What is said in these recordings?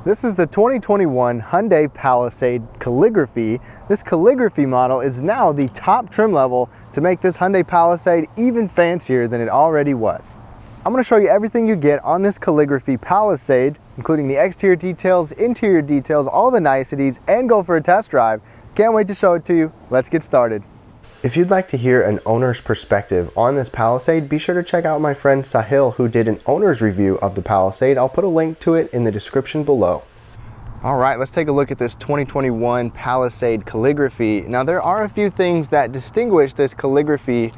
This is the 2021 Hyundai Palisade Calligraphy. This Calligraphy model is now the top trim level to make this Hyundai Palisade even fancier than it already was. I'm going to show you everything you get on this Calligraphy Palisade, including the exterior details, interior details, all the niceties, and go for a test drive. Can't wait to show it to you. Let's get started. If you'd like to hear an owner's perspective on this Palisade, be sure to check out my friend Sahil, who did an owner's review of the Palisade. I'll put a link to it in the description below. All right, let's take a look at this 2021 Palisade Calligraphy. Now, there are a few things that distinguish this Calligraphy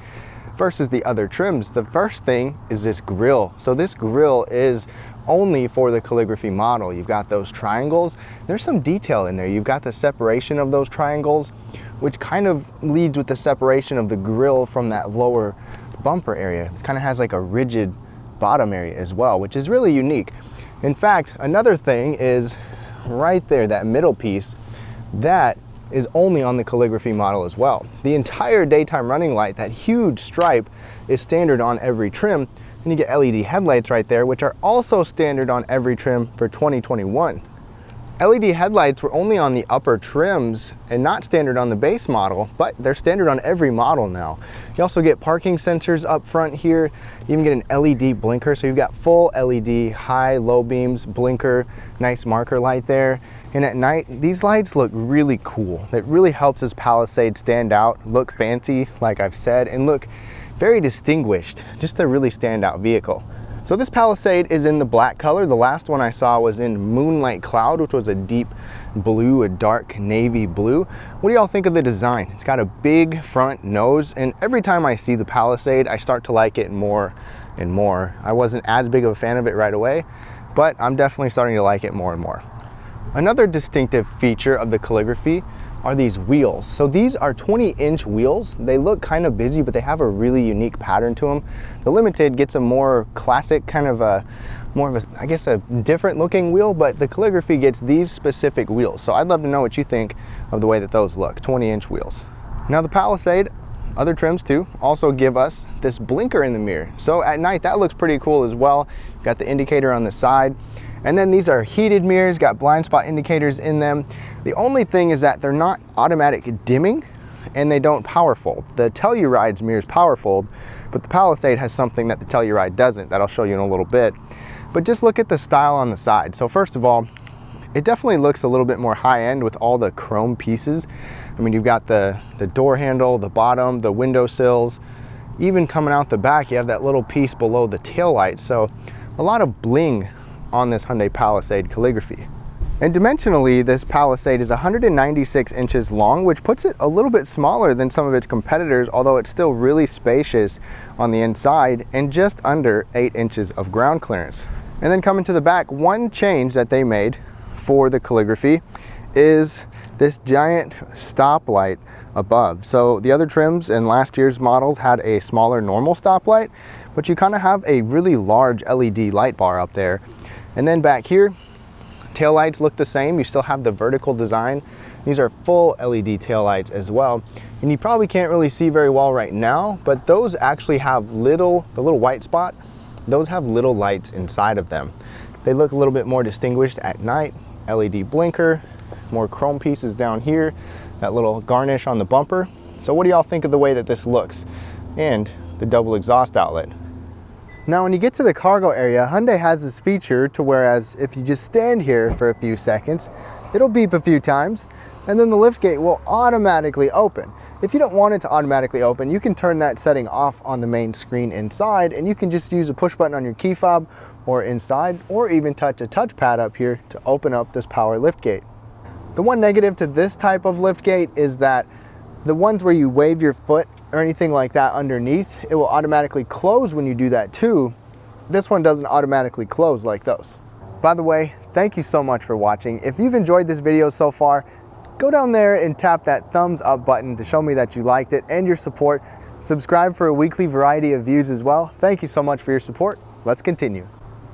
versus the other trims. The first thing is this grille. So this grille is only for the Calligraphy model. You've got those triangles. There's some detail in there. You've got the separation of those triangles, which kind of leads with the separation of the grille from that lower bumper area. It kind of has like a rigid bottom area as well, which is really unique. In fact, another thing is right there, that middle piece, that is only on the Calligraphy model as well. The entire daytime running light, that huge stripe, is standard on every trim. And you get LED headlights right there, which are also standard on every trim for 2021. LED headlights were only on the upper trims and not standard on the base model, but they're standard on every model now. You also get parking sensors up front here. You even get an LED blinker, so you've got full LED, high, low beams, blinker, nice marker light there. And at night, these lights look really cool. It really helps this Palisade stand out, look fancy, like I've said, and look very distinguished, just a really standout vehicle. So this Palisade is in the black color. The last one I saw was in Moonlight Cloud, which was a deep blue, a dark navy blue. What do y'all think of the design? It's got a big front nose, and every time I see the Palisade, I start to like it more and more. I wasn't as big of a fan of it right away, but I'm definitely starting to like it more and more. Another distinctive feature of the Calligraphy are these wheels. So these are 20-inch wheels. They look kind of busy, but they have a really unique pattern to them. The Limited gets a more classic, kind of a more of a, I guess, a different looking wheel, but the Calligraphy gets these specific wheels. So I'd love to know what you think of the way that those look, 20-inch wheels. Now the Palisade, other trims too, also give us this blinker in the mirror. So at night, that looks pretty cool as well. You've got the indicator on the side. And then these are heated mirrors, got blind spot indicators in them. The only thing is that they're not automatic dimming and they don't power fold. The Telluride's mirrors power fold, but the Palisade has something that the Telluride doesn't, that I'll show you in a little bit. But just look at the style on the side. So first of all, it definitely looks a little bit more high-end with all the chrome pieces. I mean, you've got the door handle, the bottom, the window sills. Even coming out the back, you have that little piece below the tail light. So a lot of bling on this Hyundai Palisade Calligraphy. And dimensionally, this Palisade is 196 inches long, which puts it a little bit smaller than some of its competitors, although it's still really spacious on the inside and just under 8 inches of ground clearance. And then coming to the back, one change that they made for the Calligraphy is this giant stoplight above. So the other trims in last year's models had a smaller normal stoplight, but you kind of have a really large LED light bar up there. And then back here, tail lights look the same. You still have the vertical design. These are full LED tail lights as well. And you probably can't really see very well right now, but those actually have the little white spot, those have little lights inside of them. They look a little bit more distinguished at night. LED blinker, more chrome pieces down here, that little garnish on the bumper. So what do y'all think of the way that this looks? And the double exhaust outlet. Now when you get to the cargo area, Hyundai has this feature to whereas if you just stand here for a few seconds, it'll beep a few times and then the liftgate will automatically open. If you don't want it to automatically open, you can turn that setting off on the main screen inside and you can just use a push button on your key fob or inside, or even touch a touchpad up here to open up this power liftgate. The one negative to this type of liftgate is that the ones where you wave your foot or anything like that underneath, it will automatically close when you do that too. This one doesn't automatically close like those. By the way, thank you so much for watching. If you've enjoyed this video so far, go down there and tap that thumbs up button to show me that you liked it and your support. Subscribe for a weekly variety of views as well. Thank you so much for your support. Let's continue.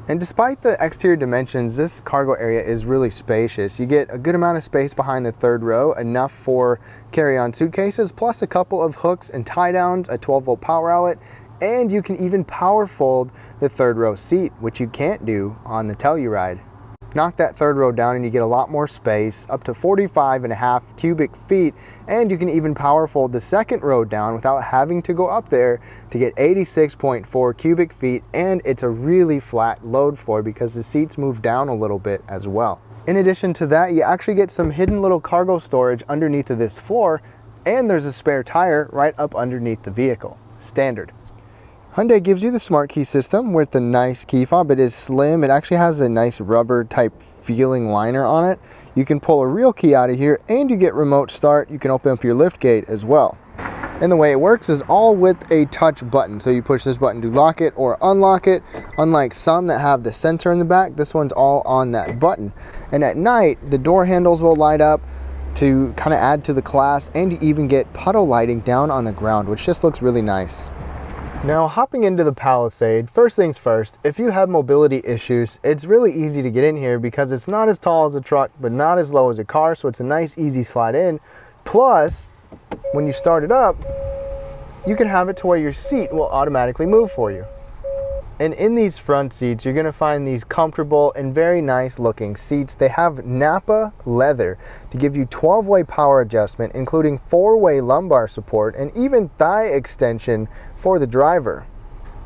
And despite the exterior dimensions, this cargo area is really spacious. You get a good amount of space behind the third row, enough for carry-on suitcases, plus a couple of hooks and tie-downs, a 12-volt power outlet, and you can even power fold the third row seat, which you can't do on the Telluride. Knock that third row down and you get a lot more space, up to 45.5 cubic feet, and you can even power fold the second row down without having to go up there to get 86.4 cubic feet, and it's a really flat load floor because the seats move down a little bit as well. In addition to that, you actually get some hidden little cargo storage underneath of this floor, and there's a spare tire right up underneath the vehicle. Standard. Hyundai gives you the smart key system with the nice key fob. It is slim. It actually has a nice rubber type feeling liner on it. You can pull a real key out of here and you get remote start. You can open up your lift gate as well. And the way it works is all with a touch button. So you push this button to lock it or unlock it. Unlike some that have the sensor in the back, this one's all on that button. And at night, the door handles will light up to kind of add to the class, and you even get puddle lighting down on the ground, which just looks really nice. Now, hopping into the Palisade, first things first, if you have mobility issues, it's really easy to get in here because it's not as tall as a truck, but not as low as a car, so it's a nice, easy slide in. Plus, when you start it up, you can have it to where your seat will automatically move for you. And in these front seats, you're gonna find these comfortable and very nice looking seats. They have Napa leather to give you 12-way power adjustment, including 4-way lumbar support and even thigh extension for the driver.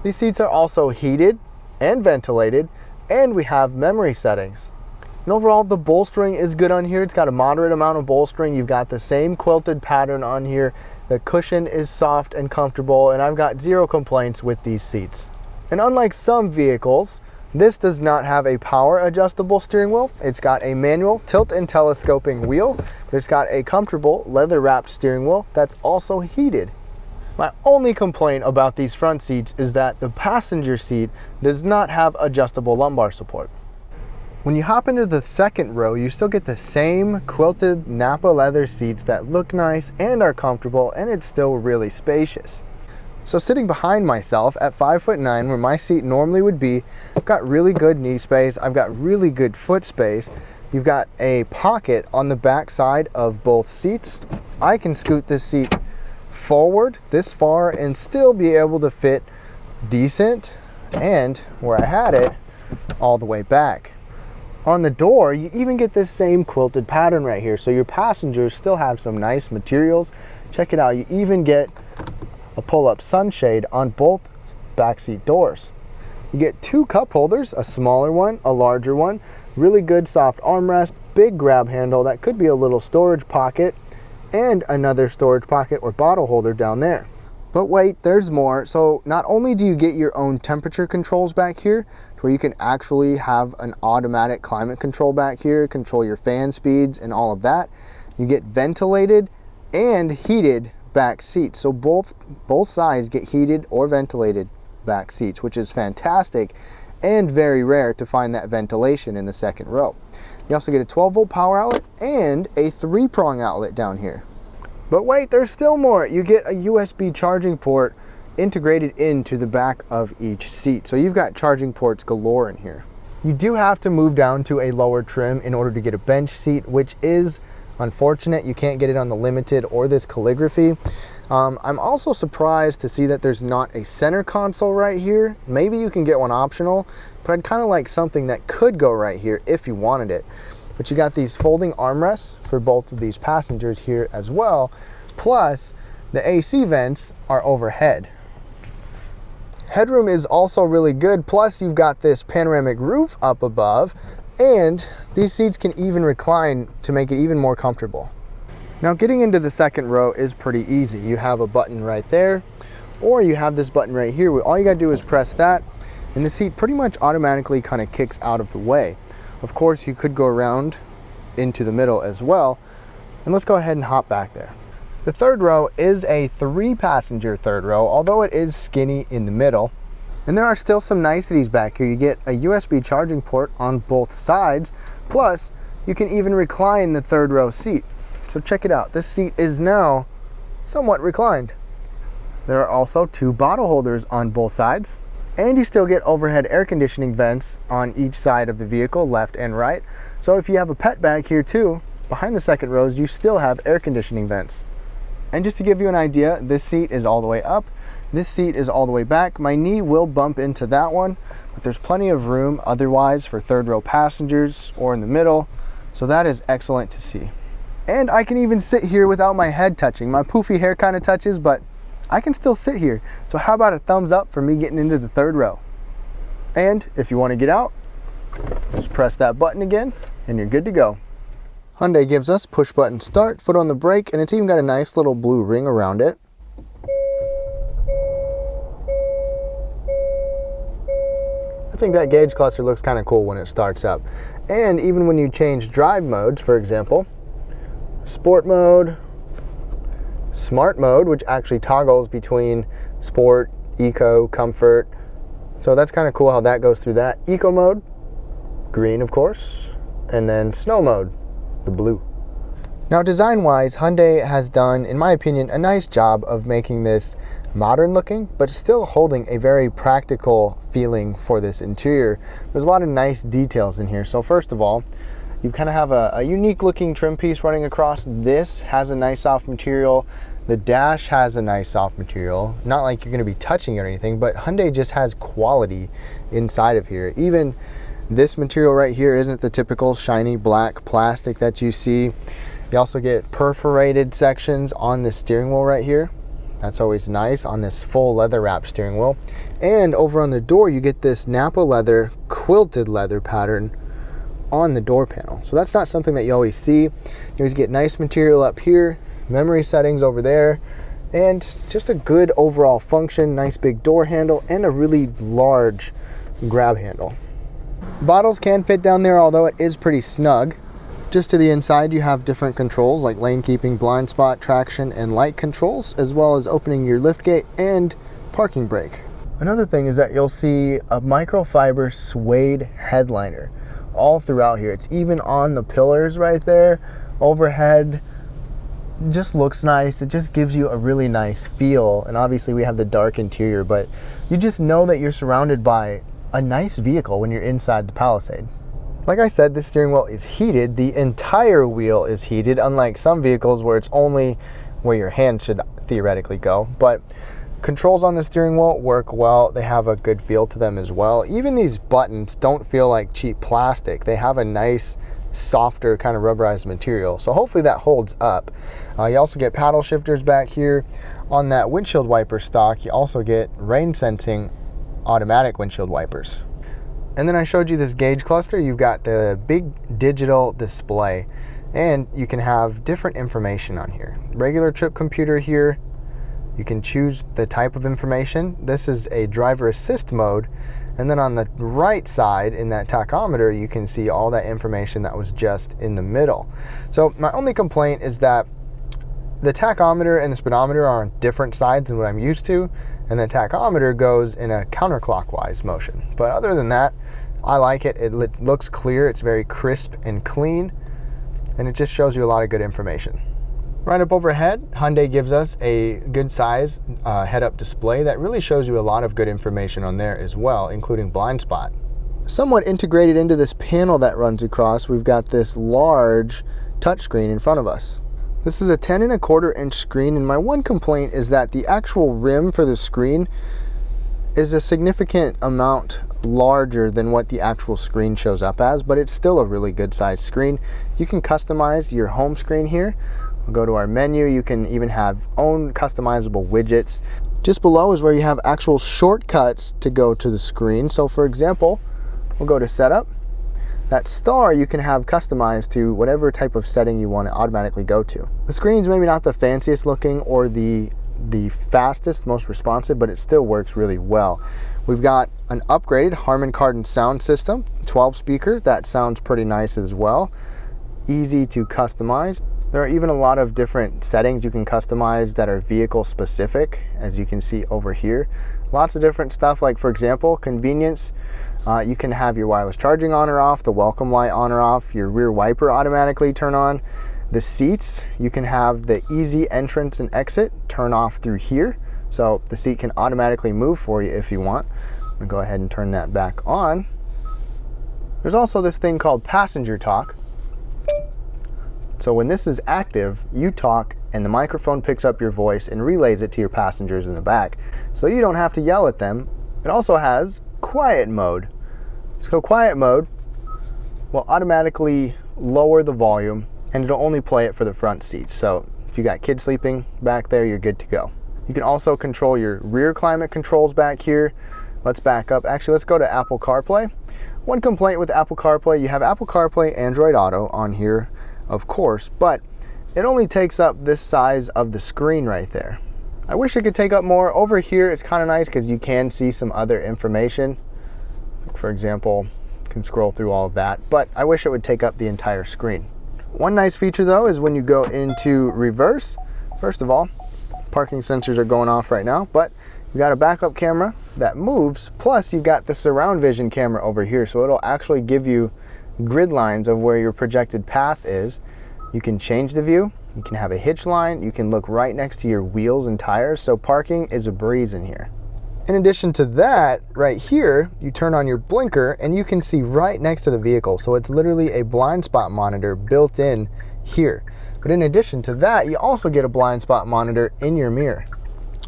These seats are also heated and ventilated, and we have memory settings. And overall, the bolstering is good on here. It's got a moderate amount of bolstering. You've got the same quilted pattern on here. The cushion is soft and comfortable, and I've got zero complaints with these seats. And unlike some vehicles, this does not have a power adjustable steering wheel. It's got a manual tilt and telescoping wheel, but it's got a comfortable leather wrapped steering wheel that's also heated. My only complaint about these front seats is that the passenger seat does not have adjustable lumbar support. When you hop into the second row, you still get the same quilted Napa leather seats that look nice and are comfortable, and it's still really spacious. So sitting behind myself at 5'9", where my seat normally would be, I've got really good knee space. I've got really good foot space. You've got a pocket on the back side of both seats. I can scoot this seat forward this far and still be able to fit decent, and where I had it, all the way back. On the door, you even get this same quilted pattern right here, so your passengers still have some nice materials. Check it out, you even get a pull-up sunshade on both backseat doors. You get 2 cup holders, a smaller one, a larger one, really good soft armrest, big grab handle that could be a little storage pocket, and another storage pocket or bottle holder down there. But wait, there's more. So not only do you get your own temperature controls back here, where you can actually have an automatic climate control back here, control your fan speeds and all of that, you get ventilated and heated back seats. So both sides get heated or ventilated back seats, which is fantastic and very rare to find that ventilation in the second row. You also get a 12-volt power outlet and a 3-prong outlet down here. But wait, there's still more. You get a USB charging port integrated into the back of each seat. So you've got charging ports galore in here. You do have to move down to a lower trim in order to get a bench seat, which is unfortunate. You can't get it on the Limited or this Calligraphy. I'm also surprised to see that there's not a center console right here. Maybe you can get one optional, but I'd kind of like something that could go right here if you wanted it. But you got these folding armrests for both of these passengers here as well. Plus, the AC vents are overhead. Headroom is also really good. Plus, you've got this panoramic roof up above, and these seats can even recline to make it even more comfortable. Now, getting into the second row is pretty easy. You have a button right there, or you have this button right here where all you gotta do is press that, and the seat pretty much automatically kind of kicks out of the way. Of course, you could go around into the middle as well, and let's go ahead and hop back there. The third row is a 3-passenger third row, although it is skinny in the middle. And there are still some niceties back here. You get a USB charging port on both sides, plus you can even recline the third row seat. So check it out, this seat is now somewhat reclined. There are also 2 bottle holders on both sides, and you still get overhead air conditioning vents on each side of the vehicle, left and right. So if you have a pet back here too, behind the second rows, you still have air conditioning vents. And just to give you an idea, this seat is all the way up. This seat is all the way back. My knee will bump into that one, but there's plenty of room otherwise for third row passengers or in the middle. So that is excellent to see. And I can even sit here without my head touching. My poofy hair kind of touches, but I can still sit here. So how about a thumbs up for me getting into the third row? And if you want to get out, just press that button again and you're good to go. Hyundai gives us push button start, foot on the brake, and it's even got a nice little blue ring around it. I think that gauge cluster looks kind of cool when it starts up. And even when you change drive modes, for example, sport mode, smart mode, which actually toggles between sport, eco, comfort. So that's kind of cool how that goes through that. Eco mode, green of course, and then snow mode, the blue. Now design-wise, Hyundai has done, in my opinion, a nice job of making this modern looking, but still holding a very practical feeling for this interior. There's a lot of nice details in here. So first of all, you kind of have a unique looking trim piece running across. This has a nice soft material. The dash has a nice soft material. Not like you're going to be touching it or anything, but Hyundai just has quality inside of here. Even this material right here isn't the typical shiny black plastic that you see. You also get perforated sections on the steering wheel right here. That's always nice on this full leather wrap steering wheel. And over on the door, you get this Napa leather, quilted leather pattern on the door panel. So that's not something that you always see. You always get nice material up here, memory settings over there, and just a good overall function, nice big door handle, and a really large grab handle. Bottles can fit down there, although it is pretty snug. Just to the inside, you have different controls like lane keeping, blind spot, traction, and light controls, as well as opening your liftgate and parking brake. Another thing is that you'll see a microfiber suede headliner all throughout here. It's even on the pillars right there, overhead. It just looks nice. It just gives you a really nice feel. And obviously we have the dark interior, but you just know that you're surrounded by a nice vehicle when you're inside the Palisade. Like I said, this steering wheel is heated. The entire wheel is heated, unlike some vehicles where it's only where your hand should theoretically go. But controls on the steering wheel work well. They have a good feel to them as well. Even these buttons don't feel like cheap plastic. They have a nice, softer kind of rubberized material. So hopefully that holds up. You also get paddle shifters back here. On that windshield wiper stock, you also get rain sensing automatic windshield wipers. And then I showed you this gauge cluster. You've got the big digital display, and you can have different information on here. Regular trip computer here. You can choose the type of information. This is a driver assist mode. And then on the right side in that tachometer, you can see all that information that was just in the middle. So my only complaint is that the tachometer and the speedometer are on different sides than what I'm used to, and the tachometer goes in a counterclockwise motion. But other than that, I like it. It looks clear, it's very crisp and clean, and it just shows you a lot of good information. Right up overhead, Hyundai gives us a good size head-up display that really shows you a lot of good information on there as well, including blind spot. Somewhat integrated into this panel that runs across, we've got this large touchscreen in front of us. This is a 10.25 inch screen, and my one complaint is that the actual rim for the screen is a significant amount larger than what the actual screen shows up as, but it's still a really good sized screen. You can customize your home screen here. We'll go to our menu. You can even have own customizable widgets. Just below is where you have actual shortcuts to go to the screen. So for example, we'll go to setup. That star you can have customized to whatever type of setting you want to automatically go to. The screen's maybe not the fanciest looking or the fastest, most responsive, but it still works really well. We've got an upgraded Harman Kardon sound system, 12 speaker. That sounds pretty nice as well. Easy to customize. There are even a lot of different settings you can customize that are vehicle specific, as you can see over here. Lots of different stuff, like for example, convenience. You can have your wireless charging on or off, the welcome light on or off, your rear wiper automatically turn on. The seats, you can have the easy entrance and exit turn off through here. So the seat can automatically move for you if you want. I'm gonna go ahead and turn that back on. There's also this thing called passenger talk. So when this is active, you talk and the microphone picks up your voice and relays it to your passengers in the back. So you don't have to yell at them. It also has quiet mode. So quiet mode will automatically lower the volume and it'll only play it for the front seats. So if you got kids sleeping back there, you're good to go. You can also control your rear climate controls back here. Let's back up. Actually, let's go to Apple CarPlay. One complaint with Apple CarPlay, you have Apple CarPlay, Android Auto on here, of course, but it only takes up this size of the screen right there. I wish it could take up more. Over here, it's kind of nice because you can see some other information. For example, you can scroll through all of that, but I wish it would take up the entire screen. One nice feature though is when you go into reverse, first of all, parking sensors are going off right now, but you got a backup camera that moves, plus you've got the surround vision camera over here, so it'll actually give you grid lines of where your projected path is. You can change the view, you can have a hitch line, you can look right next to your wheels and tires, so parking is a breeze in here. In addition to that, right here, you turn on your blinker and you can see right next to the vehicle, so it's literally a blind spot monitor built in here. But in addition to that, you also get a blind spot monitor in your mirror.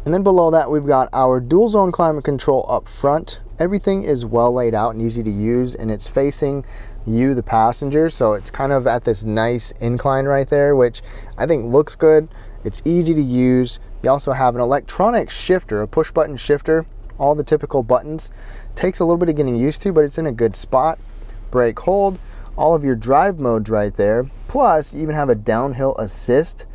And then below that, we've got our dual zone climate control up front. Everything is well laid out and easy to use, and it's facing you, the passenger, so it's kind of at this nice incline right there, which I think looks good. It's easy to use. You also have an electronic shifter, a push button shifter, all the typical buttons. Takes a little bit of getting used to, but it's in a good spot. Brake hold, all of your drive modes right there. Plus, you even have a downhill assist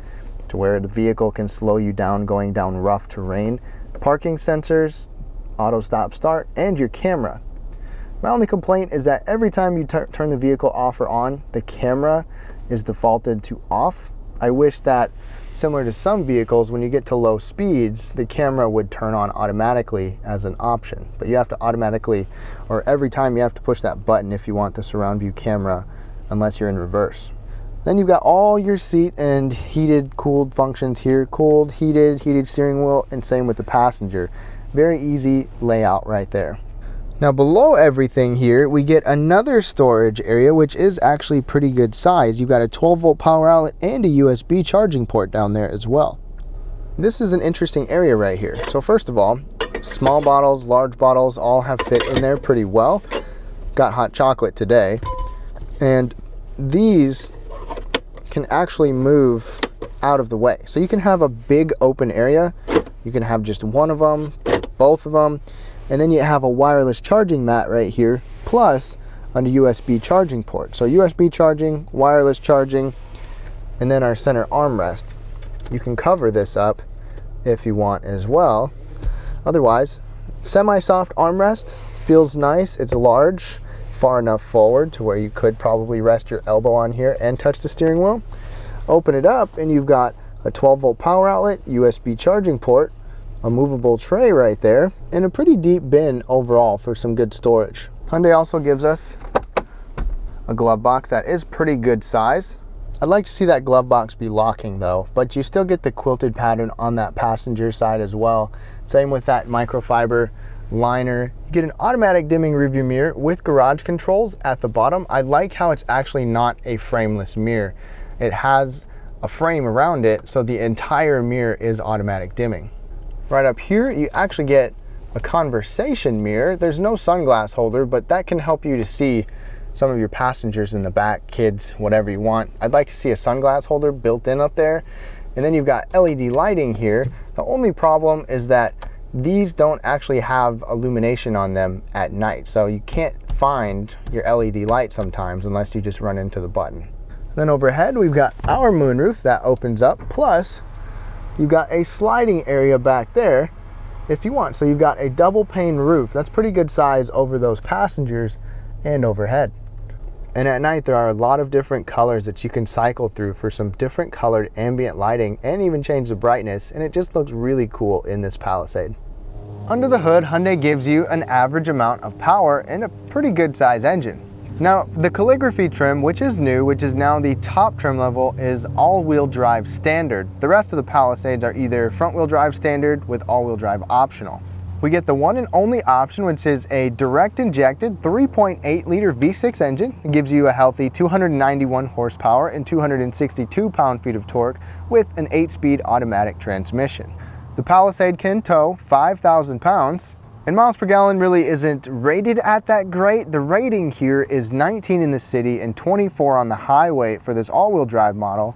to where the vehicle can slow you down going down rough terrain. Parking sensors, auto stop start, and your camera. My only complaint is that every time you turn the vehicle off or on, the camera is defaulted to off. I wish that, similar to some vehicles, when you get to low speeds, the camera would turn on automatically as an option. But you have to automatically, or every time you have to push that button if you want the surround view camera, unless you're in reverse. Then you've got all your seat and heated, cooled functions here. Cooled, heated steering wheel, and same with the passenger. Very easy layout right there. Now below everything here, we get another storage area, which is actually pretty good size. You've got a 12-volt power outlet and a USB charging port down there as well. This is an interesting area right here. So first of all, small bottles, large bottles, all have fit in there pretty well. Got hot chocolate today. And these can actually move out of the way. So you can have a big open area. You can have just one of them, both of them. And then you have a wireless charging mat right here, plus a USB charging port. So USB charging, wireless charging, and then our center armrest. You can cover this up if you want as well. Otherwise, semi-soft armrest, feels nice. It's large, far enough forward to where you could probably rest your elbow on here and touch the steering wheel. Open it up and you've got a 12-volt power outlet, USB charging port, a movable tray right there, and a pretty deep bin overall for some good storage. Hyundai also gives us a glove box that is pretty good size. I'd like to see that glove box be locking though, but you still get the quilted pattern on that passenger side as well. Same with that microfiber liner. You get an automatic dimming rearview mirror with garage controls at the bottom. I like how it's actually not a frameless mirror. It has a frame around it, so the entire mirror is automatic dimming. Right up here, you actually get a conversation mirror. There's no sunglass holder, but that can help you to see some of your passengers in the back, kids, whatever you want. I'd like to see a sunglass holder built in up there. And then you've got LED lighting here. The only problem is that these don't actually have illumination on them at night. So you can't find your LED light sometimes unless you just run into the button. Then overhead, we've got our moonroof that opens up, plus you've got a sliding area back there if you want. So you've got a double pane roof. That's pretty good size over those passengers and overhead. And at night, there are a lot of different colors that you can cycle through for some different colored ambient lighting and even change the brightness. And it just looks really cool in this Palisade. Under the hood, Hyundai gives you an average amount of power and a pretty good size engine. Now, the Calligraphy trim, which is new, which is now the top trim level, is all-wheel drive standard. The rest of the Palisades are either front-wheel drive standard with all-wheel drive optional. We get the one and only option, which is a direct injected 3.8 liter V6 engine. It gives you a healthy 291 horsepower and 262 pound-feet of torque with an 8-speed automatic transmission. The Palisade can tow 5,000 pounds, and miles per gallon really isn't rated at that great. The rating here is 19 in the city and 24 on the highway for this all-wheel drive model.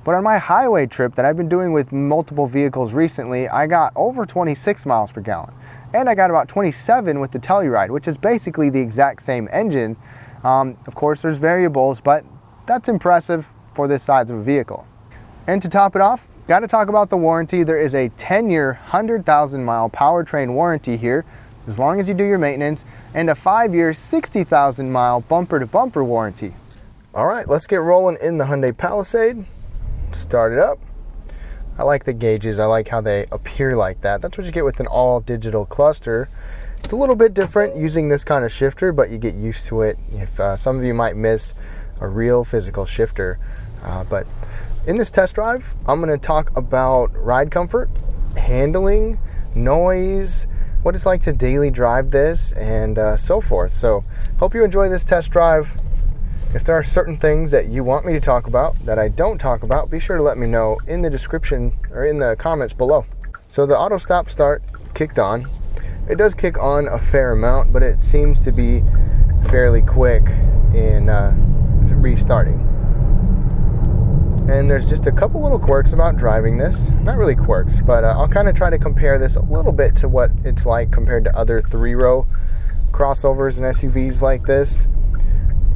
But on my highway trip that I've been doing with multiple vehicles recently, I got over 26 miles per gallon. And I got about 27 with the Telluride, which is basically the exact same engine. Of course, there's variables, but that's impressive for this size of a vehicle. And to top it off, got to talk about the warranty. There is a 10-year, 100,000-mile powertrain warranty here, as long as you do your maintenance, and a 5-year, 60,000-mile bumper-to-bumper warranty. All right, let's get rolling in the Hyundai Palisade. Start it up. I like the gauges. I like how they appear like that. That's what you get with an all-digital cluster. It's a little bit different using this kind of shifter, but you get used to it. If some of you might miss a real physical shifter. But in this test drive, I'm going to talk about ride comfort, handling, noise, what it's like to daily drive this, and so forth. So hope you enjoy this test drive. If there are certain things that you want me to talk about that I don't talk about, be sure to let me know in the description or in the comments below. So the auto stop start kicked on. It does kick on a fair amount, but it seems to be fairly quick in restarting. And there's just a couple little quirks about driving this. Not really quirks, but I'll kind of try to compare this a little bit to what it's like compared to other 3-row crossovers and SUVs like this.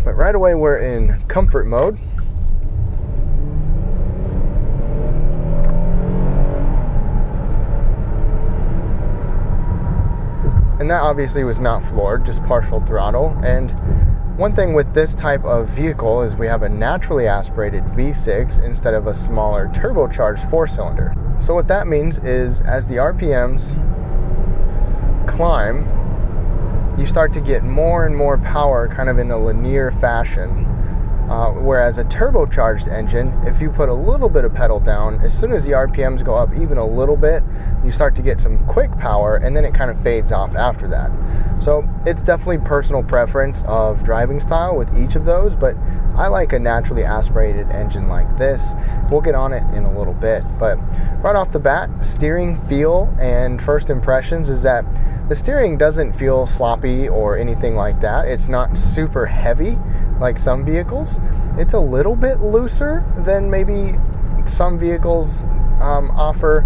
But right away we're in comfort mode. And that obviously was not floored, just partial throttle. And one thing with this type of vehicle is we have a naturally aspirated V6 instead of a smaller turbocharged 4-cylinder. So what that means is as the RPMs climb, you start to get more and more power kind of in a linear fashion. Whereas a turbocharged engine, if you put a little bit of pedal down, as soon as the RPMs go up even a little bit, you start to get some quick power, and then it kind of fades off after that. So it's definitely personal preference of driving style with each of those, but I like a naturally aspirated engine like this. We'll get on it in a little bit, but right off the bat, steering feel and first impressions is that the steering doesn't feel sloppy or anything like that. It's not super heavy like some vehicles. It's a little bit looser than maybe some vehicles offer,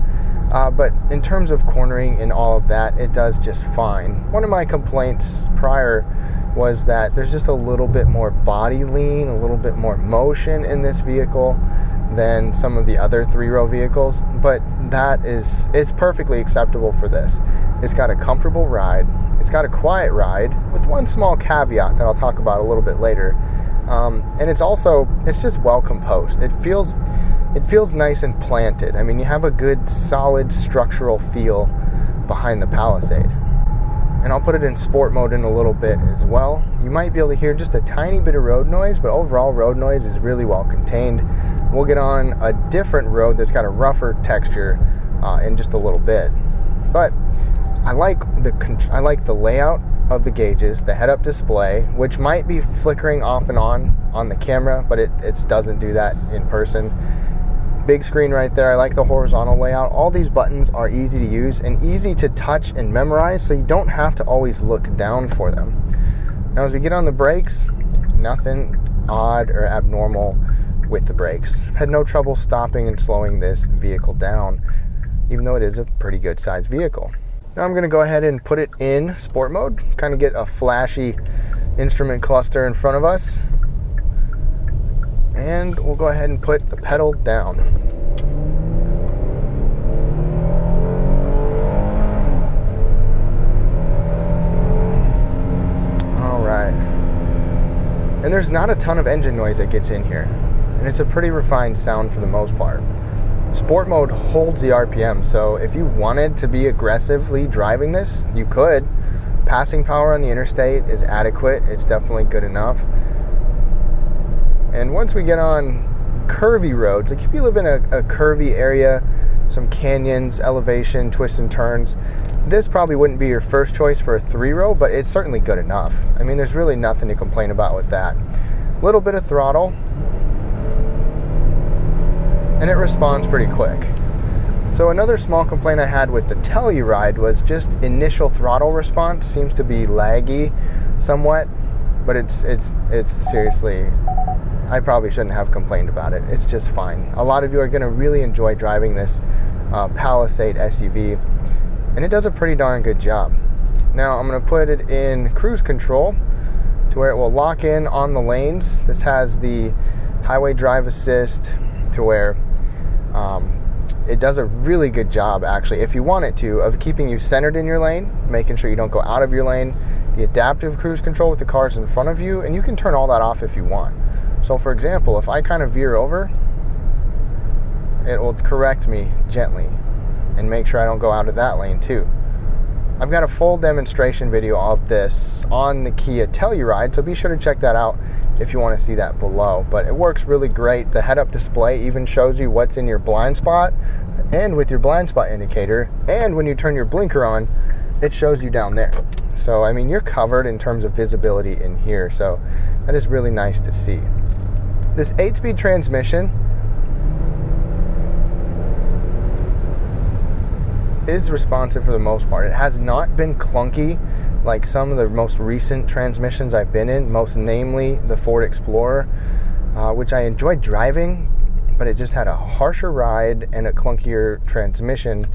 but in terms of cornering and all of that, it does just fine. One of my complaints prior was that there's just a little bit more body lean, a little bit more motion in this vehicle than some of the other 3-row vehicles, but that is perfectly acceptable for this. It's got a comfortable ride. It's got a quiet ride with one small caveat that I'll talk about a little bit later. And it's just well composed. It feels nice and planted. I mean, you have a good solid structural feel behind the Palisade. And I'll put it in sport mode in a little bit as well. You might be able to hear just a tiny bit of road noise, but overall road noise is really well contained. We'll get on a different road that's got a rougher texture in just a little bit. But I like the layout of the gauges, the head-up display, which might be flickering off and on the camera, but it doesn't do that in person. Big screen right there. I like the horizontal layout. All these buttons are easy to use and easy to touch and memorize, so you don't have to always look down for them. Now as we get on the brakes, nothing odd or abnormal with the brakes. I've had no trouble stopping and slowing this vehicle down, even though it is a pretty good sized vehicle. Now I'm going to go ahead and put it in sport mode, kind of get a flashy instrument cluster in front of us. And we'll go ahead and put the pedal down. All right. And there's not a ton of engine noise that gets in here. And it's a pretty refined sound for the most part. Sport mode holds the RPM, so if you wanted to be aggressively driving this, you could. Passing power on the interstate is adequate. It's definitely good enough. And once we get on curvy roads, like if you live in a curvy area, some canyons, elevation, twists and turns. This probably wouldn't be your first choice for a 3-row, but it's certainly good enough. I mean, there's really nothing to complain about with that. Little bit of throttle, and it responds pretty quick. So another small complaint I had with the Telluride was just initial throttle response seems to be laggy somewhat, but it's seriously, I probably shouldn't have complained about it. It's just fine. A lot of you are going to really enjoy driving this Palisade SUV, and it does a pretty darn good job. Now I'm going to put it in cruise control to where it will lock in on the lanes. This has the highway drive assist to where it does a really good job, actually, if you want it to, of keeping you centered in your lane, making sure you don't go out of your lane. The adaptive cruise control with the cars in front of you, and you can turn all that off if you want. So for example, if I kind of veer over, it will correct me gently and make sure I don't go out of that lane too. I've got a full demonstration video of this on the Kia Telluride, so be sure to check that out if you want to see that below. But it works really great. The head-up display even shows you what's in your blind spot, and with your blind spot indicator, and when you turn your blinker on, it shows you down there. So I mean, you're covered in terms of visibility in here, so that is really nice to see. This 8-speed transmission is responsive for the most part. It has not been clunky like some of the most recent transmissions I've been in, most namely the Ford Explorer, which I enjoyed driving, but it just had a harsher ride and a clunkier transmission.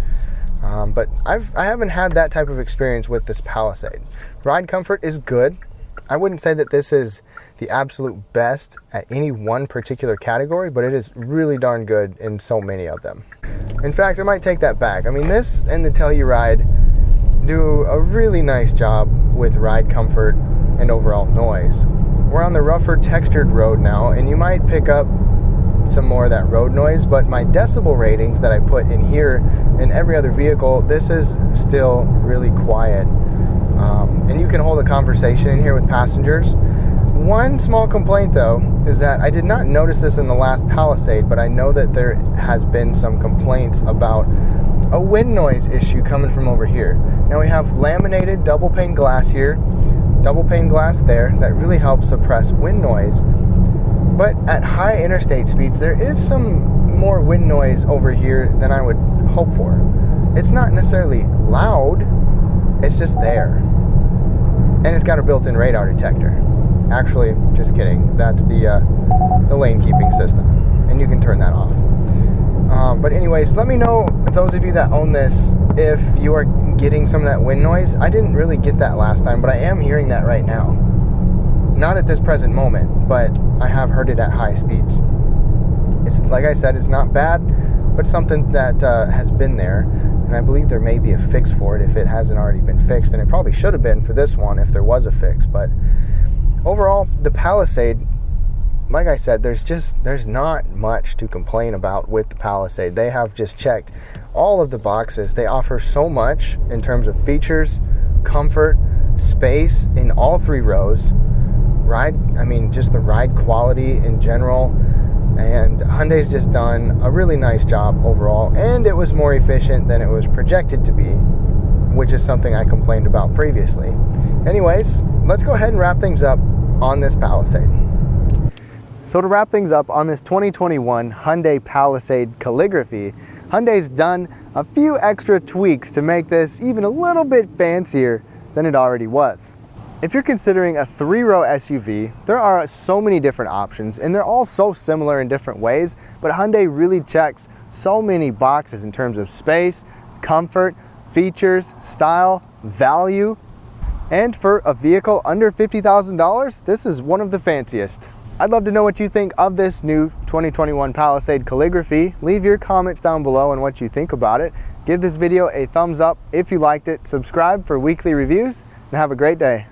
But I haven't had that type of experience with this Palisade. Ride comfort is good. I wouldn't say that this is the absolute best at any one particular category, but it is really darn good in so many of them. In fact, I might take that back. I mean, this and the Telluride do a really nice job with ride comfort and overall noise. We're on the rougher textured road now, and you might pick up some more of that road noise, but my decibel ratings that I put in here and every other vehicle, this is still really quiet. And you can hold a conversation in here with passengers. One small complaint though is that I did not notice this in the last Palisade, but I know that there has been some complaints about a wind noise issue coming from over here. Now we have laminated double pane glass here, double pane glass there, that really helps suppress wind noise. But at high interstate speeds, there is some more wind noise over here than I would hope for. It's not necessarily loud, it's just there. And it's got a built-in radar detector. Actually, just kidding. That's the lane keeping system, and you can turn that off. But anyways, let me know, those of you that own this, if you are getting some of that wind noise. I didn't really get that last time, but I am hearing that right now. Not at this present moment, but I have heard it at high speeds. It's, like I said, it's not bad, but something that has been there. And I believe there may be a fix for it if it hasn't already been fixed, and it probably should have been for this one if there was a fix. But overall, the Palisade, like I said, there's not much to complain about with the Palisade. They have just checked all of the boxes. They offer so much in terms of features, comfort, space in all 3 rows, just the ride quality in general. And Hyundai's just done a really nice job overall, and it was more efficient than it was projected to be, which is something I complained about previously. Anyways, let's go ahead and wrap things up on this Palisade. So to wrap things up on this 2021 Hyundai Palisade Calligraphy, Hyundai's done a few extra tweaks to make this even a little bit fancier than it already was. If you're considering a 3-row SUV, there are so many different options, and they're all so similar in different ways, but Hyundai really checks so many boxes in terms of space, comfort, features, style, value, and for a vehicle under $50,000, this is one of the fanciest. I'd love to know what you think of this new 2021 Palisade Calligraphy. Leave your comments down below on what you think about it. Give this video a thumbs up if you liked it, subscribe for weekly reviews, and have a great day.